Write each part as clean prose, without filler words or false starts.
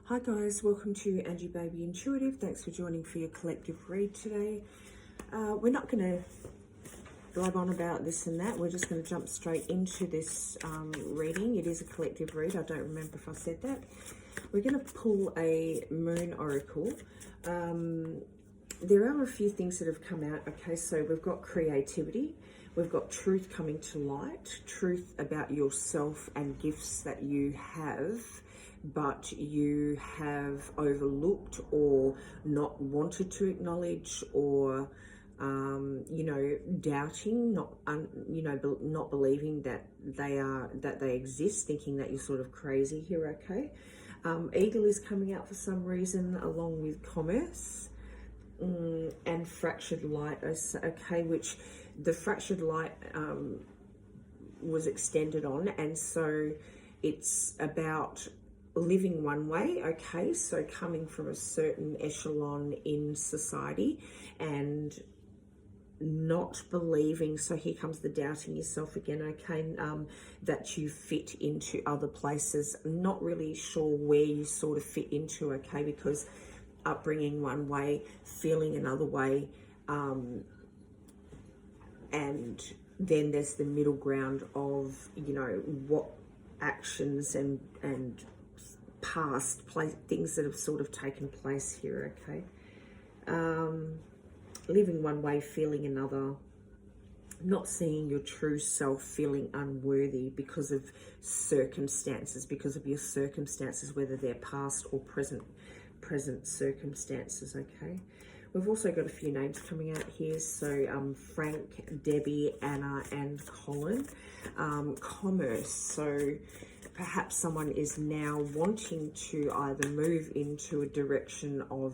Hi guys, welcome to Angie Baby Intuitive. Thanks for joining for your collective read today. We're not going to blab on about this and that. We're just going to jump straight into this reading. It is a collective read. I don't remember if I said that. We're going to pull a moon oracle. There are a few things that have come out. Okay, so we've got creativity. We've got truth coming to light. Truth about yourself and gifts that you have, but you have overlooked or not wanted to acknowledge, or doubting, not believing that they exist, thinking that you're sort of crazy here. Okay, eagle is coming out for some reason, along with commerce and fractured light. Okay, which the fractured light was extended on, and so it's about living one way. Okay, so coming from a certain echelon in society and not believing, so here comes the doubting yourself again. Okay, that you fit into other places, not really sure where you sort of fit into. Okay, because upbringing one way, feeling another way, and then there's the middle ground of what actions and past things that have sort of taken place here. Okay, living one way, feeling another, not seeing your true self, feeling unworthy because of circumstances, whether they're past or present circumstances. Okay, we've also got a few names coming out here. So Frank, Debbie, Anna, and Colin. Commerce. So perhaps someone is now wanting to either move into a direction of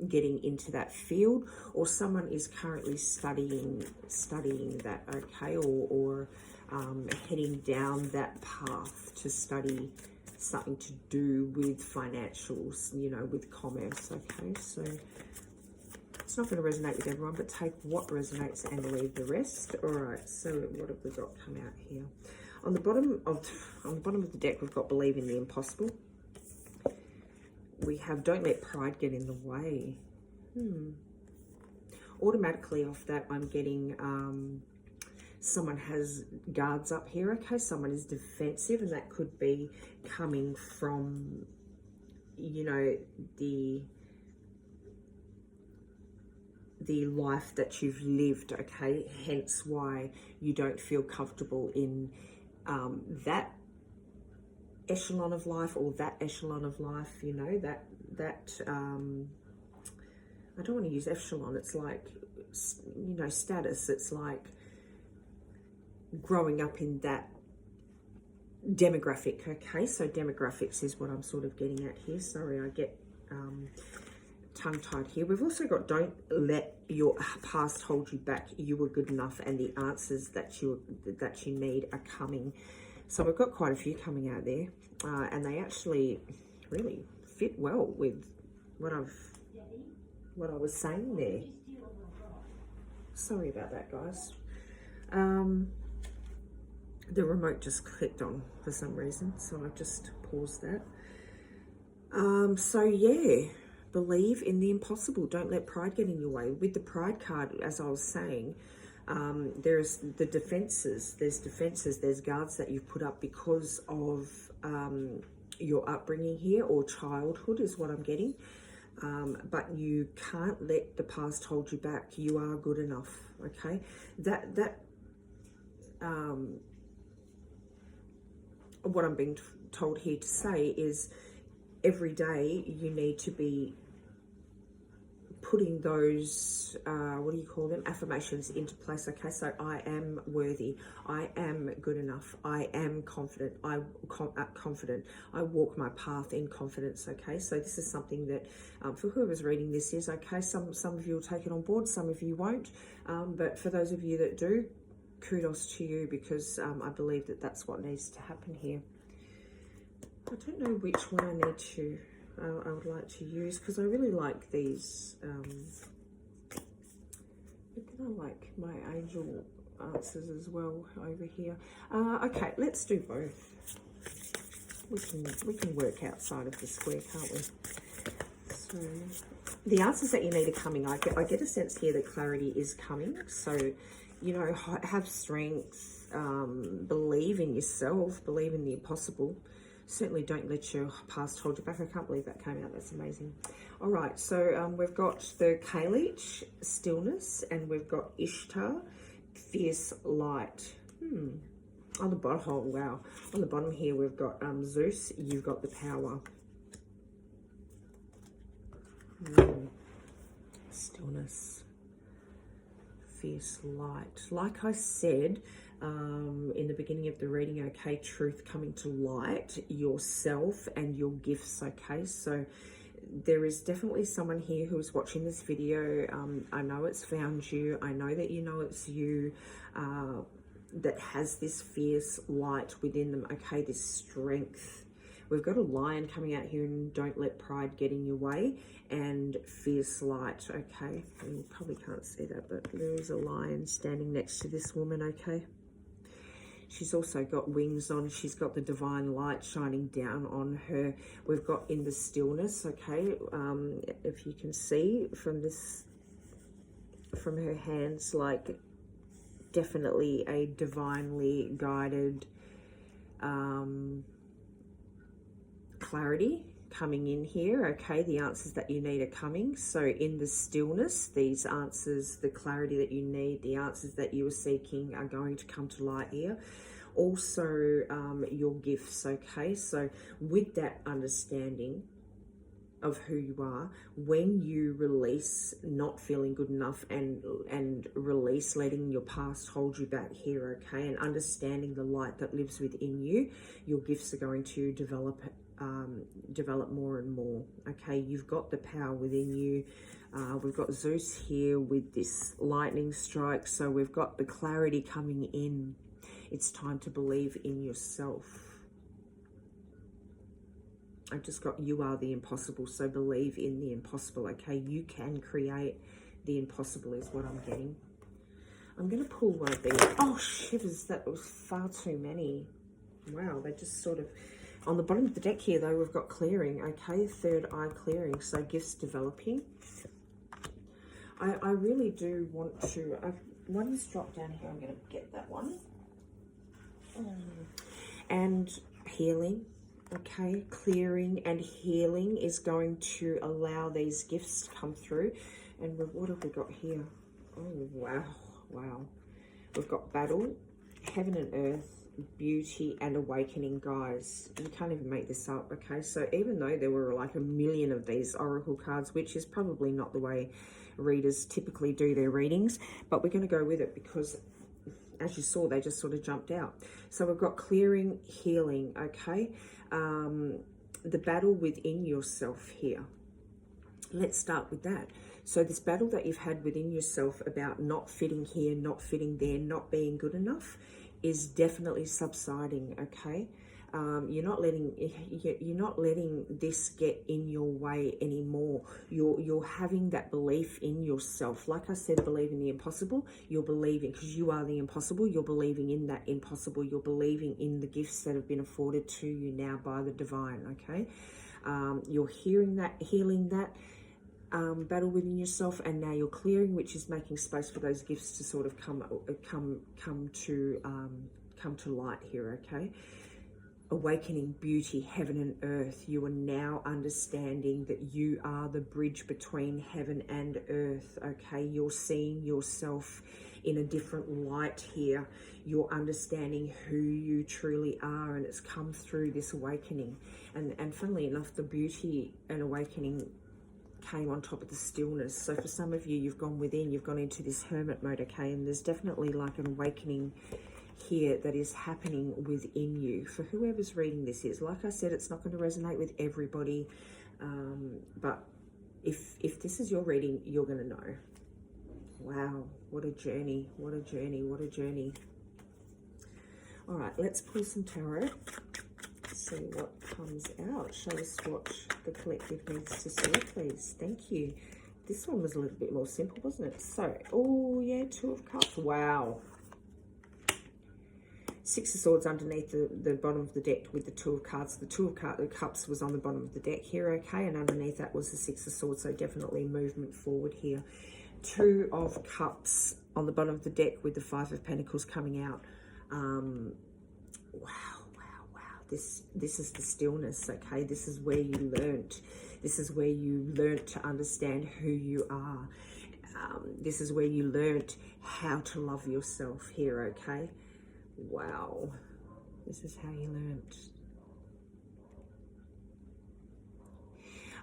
getting into that field, or someone is currently studying that. Okay, or heading down that path to study something to do with financials, with commerce. Okay, so it's not going to resonate with everyone, but take what resonates and leave the rest. All right, so what have we got come out here? On the bottom of the deck, we've got believe in the impossible. We have don't let pride get in the way. Automatically off that, I'm getting someone has guards up here. Okay, someone is defensive, and that could be coming from the life that you've lived. Okay, hence why you don't feel comfortable in that echelon of life, or that echelon of life, that I don't want to use echelon, it's like status. It's like growing up in that demographic. Okay, so demographics is what I'm sort of getting at here. Sorry, I get tongue-tied here. We've also got don't let your past hold you back. You were good enough, and the answers that you need are coming. So we've got quite a few coming out there, and they actually really fit well with what I was saying there. Sorry about that, guys. The remote just clicked on for some reason, so I've just paused that. So yeah, believe in the impossible. Don't let pride get in your way. With the pride card, as I was saying, there's the defenses. There's guards that you've put up because of your upbringing here, or childhood is what I'm getting. But you can't let the past hold you back. You are good enough. Okay, what I'm being told here to say is every day you need to be putting those affirmations into place. Okay, so I am worthy, I am good enough, I am confident, confident, I walk my path in confidence. Okay, so this is something that for whoever's reading this is okay. Some of you will take it on board, some of you won't, but for those of you that do, kudos to you, because I believe that that's what needs to happen here. I don't know which one I need to I would like to use, because I really like these, but then I like my angel answers as well over here. Okay, let's do both. we can work outside of the square, can't we? So the answers that you need are coming. I get a sense here that clarity is coming. So, you know, have strength, believe in yourself, believe in the impossible. Certainly don't let your past hold you back. I can't believe that came out. That's amazing. All right, so we've got the Kalish, stillness, and we've got Ishtar, fierce light. On the bottom, oh wow, on the bottom here we've got Zeus, you've got the power. Stillness, fierce light. Like I said in the beginning of the reading, okay, truth coming to light, yourself and your gifts, okay? So there is definitely someone here who is watching this video. I know it's found you. I know that you know it's you. That has this fierce light within them, okay, this strength. We've got a lion coming out here, and don't let pride get in your way, and fierce light, okay. And you probably can't see that, but there is a lion standing next to this woman, okay. She's also got wings on. She's got the divine light shining down on her. We've got in the stillness, okay, if you can see from this, from her hands, like definitely a divinely guided clarity coming in here, okay? The answers that you need are coming. So in the stillness, these answers, the clarity that you need, the answers that you are seeking are going to come to light here. Also, your gifts, okay? So with that understanding of who you are, when you release not feeling good enough and release letting your past hold you back here, okay, and understanding the light that lives within you, your gifts are going to develop more and more, okay? You've got the power within you. We've got Zeus here with this lightning strike, so we've got the clarity coming in. It's time to believe in yourself. I've just got, you are the impossible, so believe in the impossible, okay? You can create the impossible is what I'm getting. I'm going to pull one of these. Oh, shivers, that was far too many. Wow, they just sort of... On the bottom of the deck here, though, we've got clearing, okay? Third eye clearing, so gifts developing. I really do want to... One's dropped down here. I'm going to get that one. And healing. Okay, clearing and healing is going to allow these gifts to come through. And what have we got here? Oh, wow, wow. We've got battle, heaven and earth, beauty and awakening, guys. You can't even make this up, okay? So even though there were like a million of these oracle cards, which is probably not the way readers typically do their readings, but we're going to go with it because, as you saw, they just sort of jumped out. So we've got clearing, healing, okay? The battle within yourself here. Let's start with that. So this battle that you've had within yourself about not fitting here, not fitting there, not being good enough is definitely subsiding, okay? You're not letting this get in your way anymore. You're having that belief in yourself. Like I said, believe in the impossible. You're believing, because you are the impossible. You're believing in that impossible. You're believing in the gifts that have been afforded to you now by the divine, okay? You're hearing that, healing that battle within yourself, and now you're clearing, which is making space for those gifts to sort of come to light here, okay? Awakening, beauty, heaven and earth. You are now understanding that you are the bridge between heaven and earth, okay? You're seeing yourself in a different light here. You're understanding who you truly are, and it's come through this awakening. And funnily enough, the beauty and awakening came on top of the stillness. So for some of you, you've gone within, you've gone into this hermit mode, okay? And there's definitely like an awakening here that is happening within you. For whoever's reading this is, like I said, it's not going to resonate with everybody, but if this is your reading, you're going to know. Wow, what a journey, what a journey, what a journey. All right, let's pull some tarot, see what comes out. Show us what the collective needs to see, please. Thank you. This one was a little bit more simple, wasn't it? So, oh yeah, Two of Cups. Wow. Six of Swords underneath the bottom of the deck with the Two of Cups. The Two of Cups was on the bottom of the deck here, okay? And underneath that was the Six of Swords, so definitely movement forward here. Two of Cups on the bottom of the deck with the Five of Pentacles coming out. Wow. This is the stillness, okay? This is where you learnt. This is where you learnt to understand who you are. This is where you learnt how to love yourself here, okay? Wow. This is how you learnt.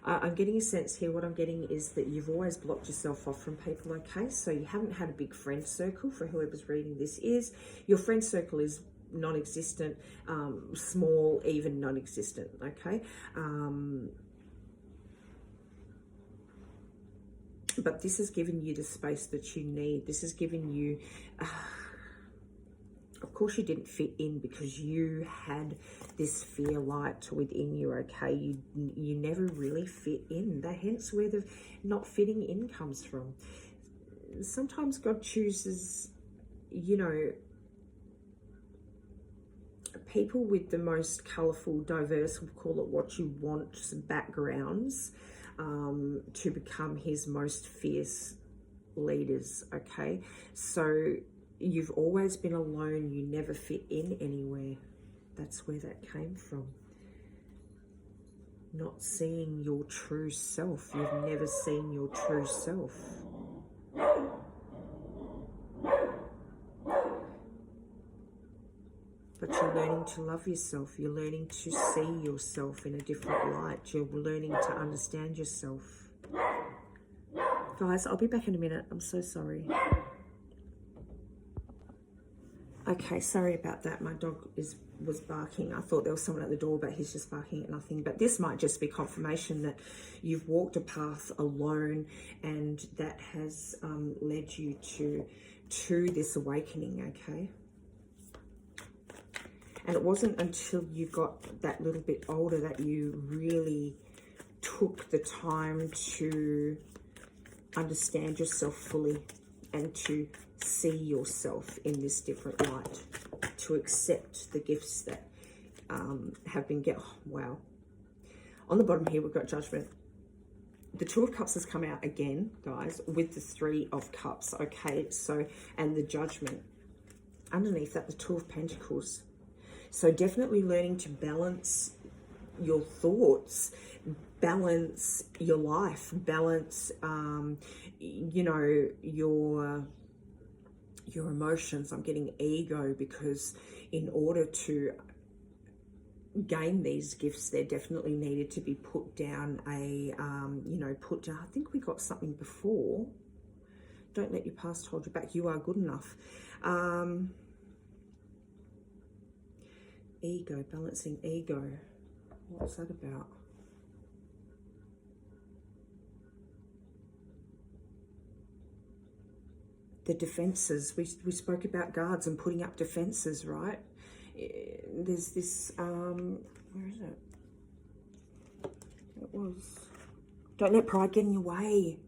I'm getting a sense here, what I'm getting is that you've always blocked yourself off from people, okay? So you haven't had a big friend circle. For whoever's reading this is, your friend circle is non-existent, small, even non-existent, okay? But this has given you the space that you need. This has given you, of course you didn't fit in because you had this fear light within you, okay? You never really fit in. Hence where the not fitting in comes from. Sometimes God chooses, you know, people with the most colourful, diverse, we'll call it what you want, backgrounds, to become his most fierce leaders, okay? So you've always been alone, you never fit in anywhere. That's where that came from. Not seeing your true self. You've never seen your true self. But you're learning to love yourself. You're learning to see yourself in a different light. You're learning to understand yourself. Guys, I'll be back in a minute. I'm so sorry. Okay, sorry about that. My dog was barking. I thought there was someone at the door, but he's just barking at nothing. But this might just be confirmation that you've walked a path alone, and that has led you to this awakening, okay? And it wasn't until you got that little bit older that you really took the time to understand yourself fully and to see yourself in this different light, to accept the gifts that have been wow. On the bottom here, we've got Judgment. The Two of Cups has come out again, guys, with the Three of Cups, okay? So, and the Judgment. Underneath that, the Two of Pentacles. So definitely learning to balance your thoughts, balance your life, balance, you know, your emotions. I'm getting ego, because in order to gain these gifts, there definitely needed to be put down I think we got something before. Don't let your past hold you back. You are good enough. Ego, balancing ego. What's that about? The defenses. We spoke about guards and putting up defenses, right? There's this, where is it? It was, don't let pride get in your way.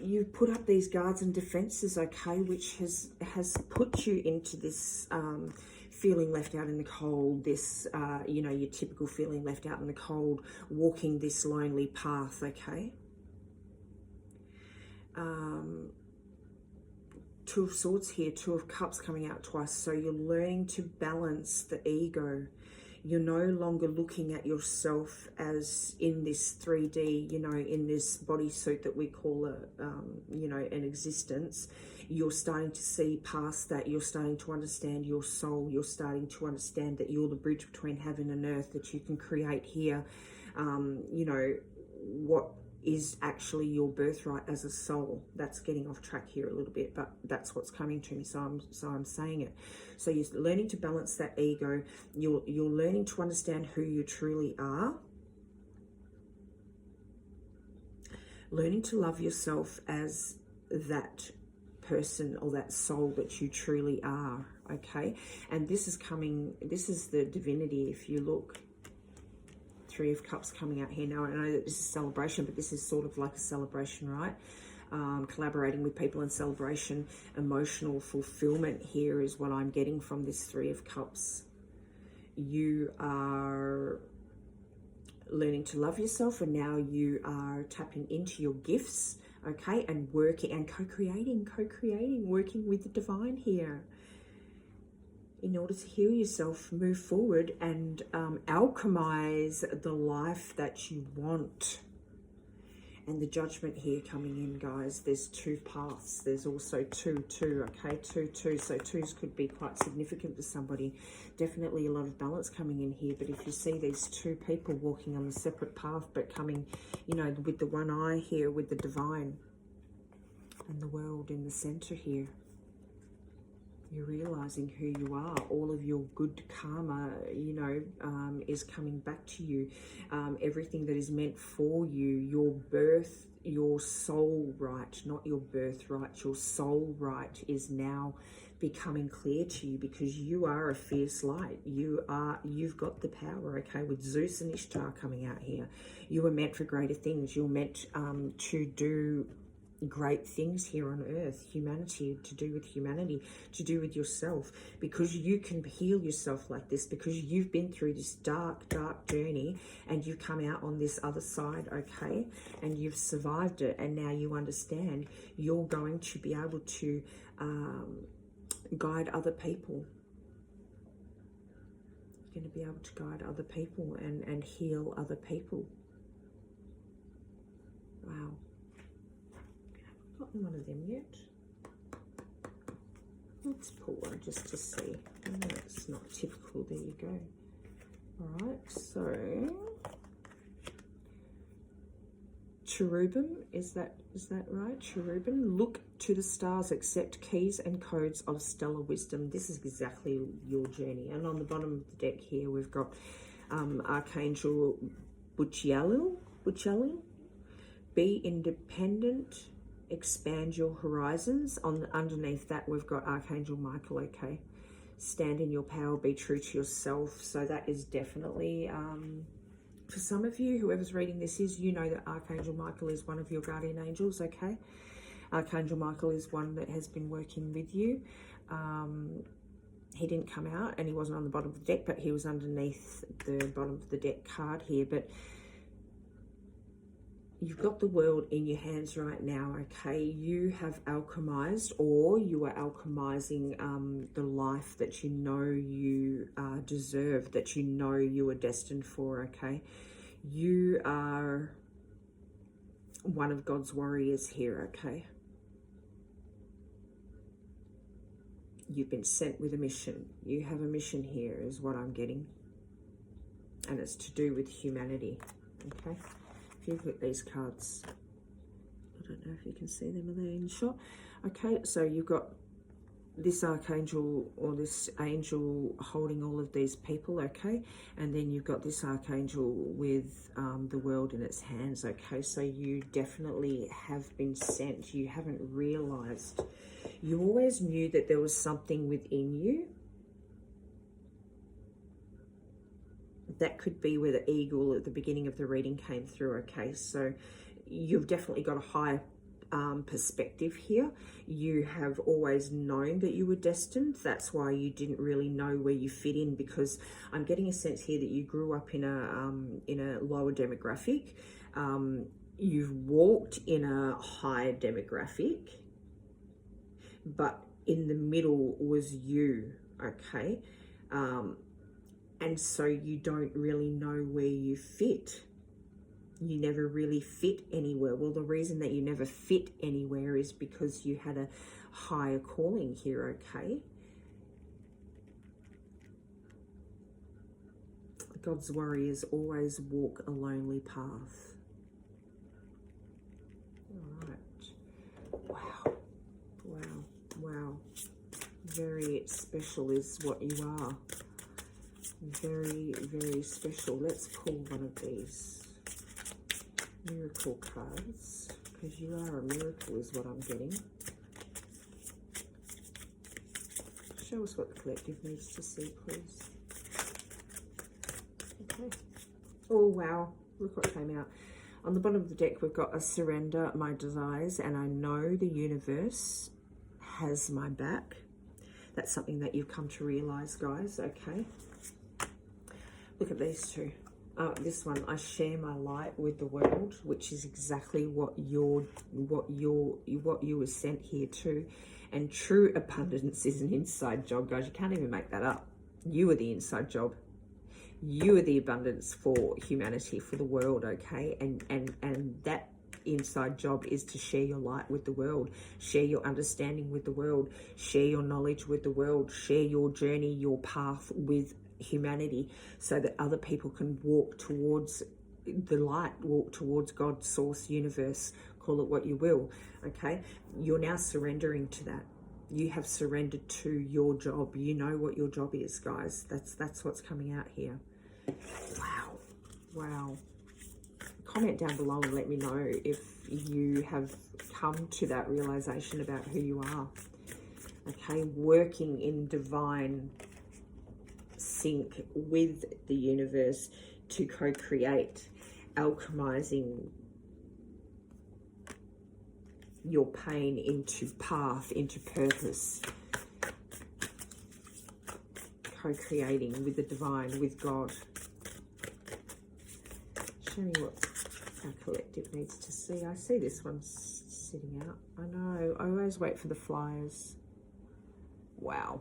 You put up these guards and defenses, okay, which has put you into this feeling left out in the cold, this, you know, your typical feeling left out in the cold, walking this lonely path, okay? Two of Swords here, Two of Cups coming out twice. So you're learning to balance the ego. You're no longer looking at yourself as in this 3D, you know, in this bodysuit that we call you know, an existence. You're starting to see past that. You're starting to understand your soul. You're starting to understand that you're the bridge between heaven and earth, that you can create here, you know, what is actually your birthright as a soul. That's getting off track here a little bit, but that's what's coming to me, so I'm saying it. So you're learning to balance that ego. You're learning to understand who you truly are. Learning to love yourself as that person or that soul that you truly are, okay? And this is coming, this is the divinity. If you look, Three of Cups coming out here now. I know that this is celebration, but this is sort of like a celebration, right? collaborating with people in celebration, emotional fulfillment here is what I'm getting from this Three of Cups. You are learning to love yourself, and now you are tapping into your gifts, okay, and working and co-creating, working with the divine here in order to heal yourself, move forward, and alchemize the life that you want. And the Judgment here coming in, guys. There's two paths. There's also two, okay? Two. So twos could be quite significant for somebody. Definitely a lot of balance coming in here. But if you see these two people walking on a separate path, but coming, you know, with the one eye here, with the divine and the world in the center here, you're realizing who you are. All of your good karma, you know, is coming back to you. Everything that is meant for you, your birth, your soul right, not your birthright, your soul right is now becoming clear to you, because you are a fierce light. You've got the power, okay, with Zeus and Ishtar coming out here. You were meant for greater things. You're meant to do great things here on earth, humanity, to do with humanity, to do with yourself, because you can heal yourself like this, because you've been through this dark journey and you've come out on this other side, okay, and you've survived it, and now you understand you're going to be able to guide other people. You're going to be able to guide other people and heal other people. Wow. Not one of them yet. Let's pull one just to see. Oh, it's not typical. There you go. All right, so Cherubim, is that right? Cherubim, look to the stars, accept keys and codes of stellar wisdom. This is exactly your journey. And on the bottom of the deck here, we've got Archangel Buchialil. Be independent, expand your horizons. Underneath that, we've got Archangel Michael, okay? Stand in your power, be true to yourself. So that is definitely, for some of you, whoever's reading this is, you know that Archangel Michael is one of your guardian angels, okay? Archangel Michael is one that has been working with you. He didn't come out and he wasn't on the bottom of the deck, but he was underneath the bottom of the deck card here. But you've got the world in your hands right now, okay? You have alchemized, or you are alchemizing the life that you know you deserve, that you know you are destined for, okay? You are one of God's warriors here, okay? You've been sent with a mission. You have a mission here is what I'm getting. And it's to do with humanity, okay? If you look at these cards, I don't know if you can see them, are they in shot? Okay, so you've got this archangel or this angel holding all of these people, okay? And then you've got this archangel with the world in its hands, okay? So you definitely have been sent. You haven't realized. You always knew that there was something within you. That could be where the eagle at the beginning of the reading came through, okay? So you've definitely got a high perspective here. You have always known that you were destined. That's why you didn't really know where you fit in, because I'm getting a sense here that you grew up in a lower demographic. You've walked in a higher demographic, but in the middle was you, okay? And so you don't really know where you fit. You never really fit anywhere. Well, the reason that you never fit anywhere is because you had a higher calling here, okay? God's warriors always walk a lonely path. All right. Wow. Wow. Wow. Very special is what you are. Very, very special. Let's pull one of these miracle cards, because you are a miracle is what I'm getting. Show us what the collective needs to see, please. Okay. Oh, wow. Look what came out. On the bottom of the deck, we've got I surrender my desires and I know the universe has my back. That's something that you've come to realize, guys, okay? Look at these two. This one, I share my light with the world, which is exactly what you were sent here to. And true abundance is an inside job, guys. You can't even make that up. You are the inside job. You are the abundance for humanity, for the world, okay? And that inside job is to share your light with the world, share your understanding with the world, share your knowledge with the world, share your journey, your path with humanity, so that other people can walk towards the light, walk towards God's source, universe, call it what you will, okay? You're now surrendering to that. You have surrendered to your job. You know what your job is, guys. That's what's coming out here. Wow. Wow. Comment down below and let me know if you have come to that realization about who you are. Okay, working in divine sync with the universe to co-create, alchemizing your pain into path, into purpose, co-creating with the divine, with God. Show me what our collective needs to see. I see this one sitting out. I know, I always wait for the flyers. Wow.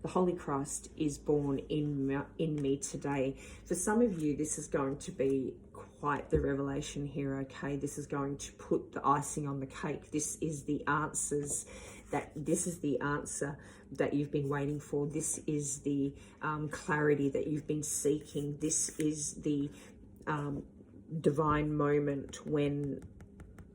The Holy Christ is born in me today. For some of you, this is going to be quite the revelation here, okay? This is going to put the icing on the cake. This is the answer that you've been waiting for. This is the clarity that you've been seeking. This is the divine moment when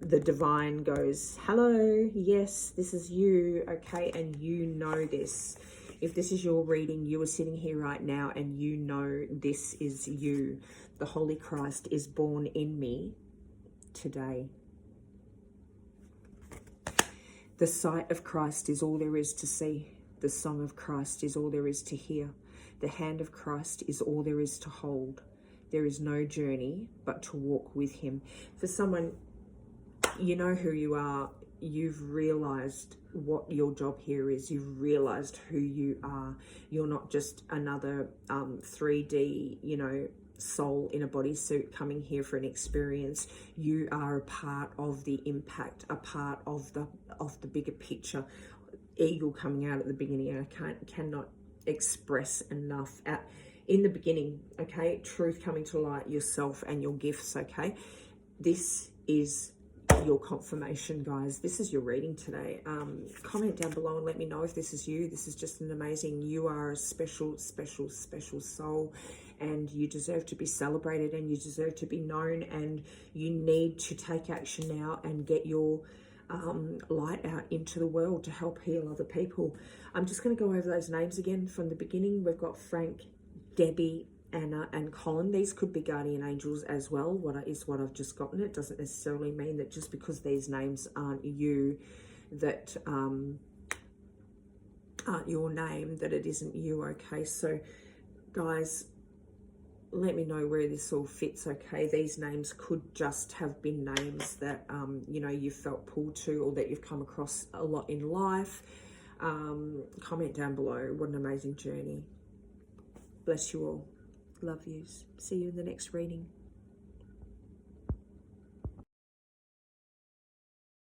the divine goes, hello, yes, this is you, okay? And you know this. If this is your reading, you are sitting here right now and you know this is you. The Holy Christ is born in me today. The sight of Christ is all there is to see. The song of Christ is all there is to hear. The hand of Christ is all there is to hold. There is no journey but to walk with him. For someone, you know who you are. You've realized what your job here is. You've realized who you are. You're not just another 3D, soul in a bodysuit coming here for an experience. You are a part of the impact, a part of the bigger picture. Eagle coming out at the beginning. I cannot express enough. In the beginning, okay, truth coming to light, yourself and your gifts, okay. This is your confirmation, guys. This is your reading today. Comment down below and let me know if this is you. This is just an amazing, you are a special, special, special soul, and you deserve to be celebrated and you deserve to be known, and you need to take action now and get your light out into the world to help heal other people. I'm just going to go over those names again from the beginning. We've got Frank, Debbie, Anna and Colin. These could be guardian angels as well. What I've just gotten. It doesn't necessarily mean that just because these names aren't you, that aren't your name, that it isn't you, okay? So guys, let me know where this all fits, okay? These names could just have been names that you felt pulled to, or that you've come across a lot in life. Comment down below. What an amazing journey. Bless you all. Love yous. See you in the next reading.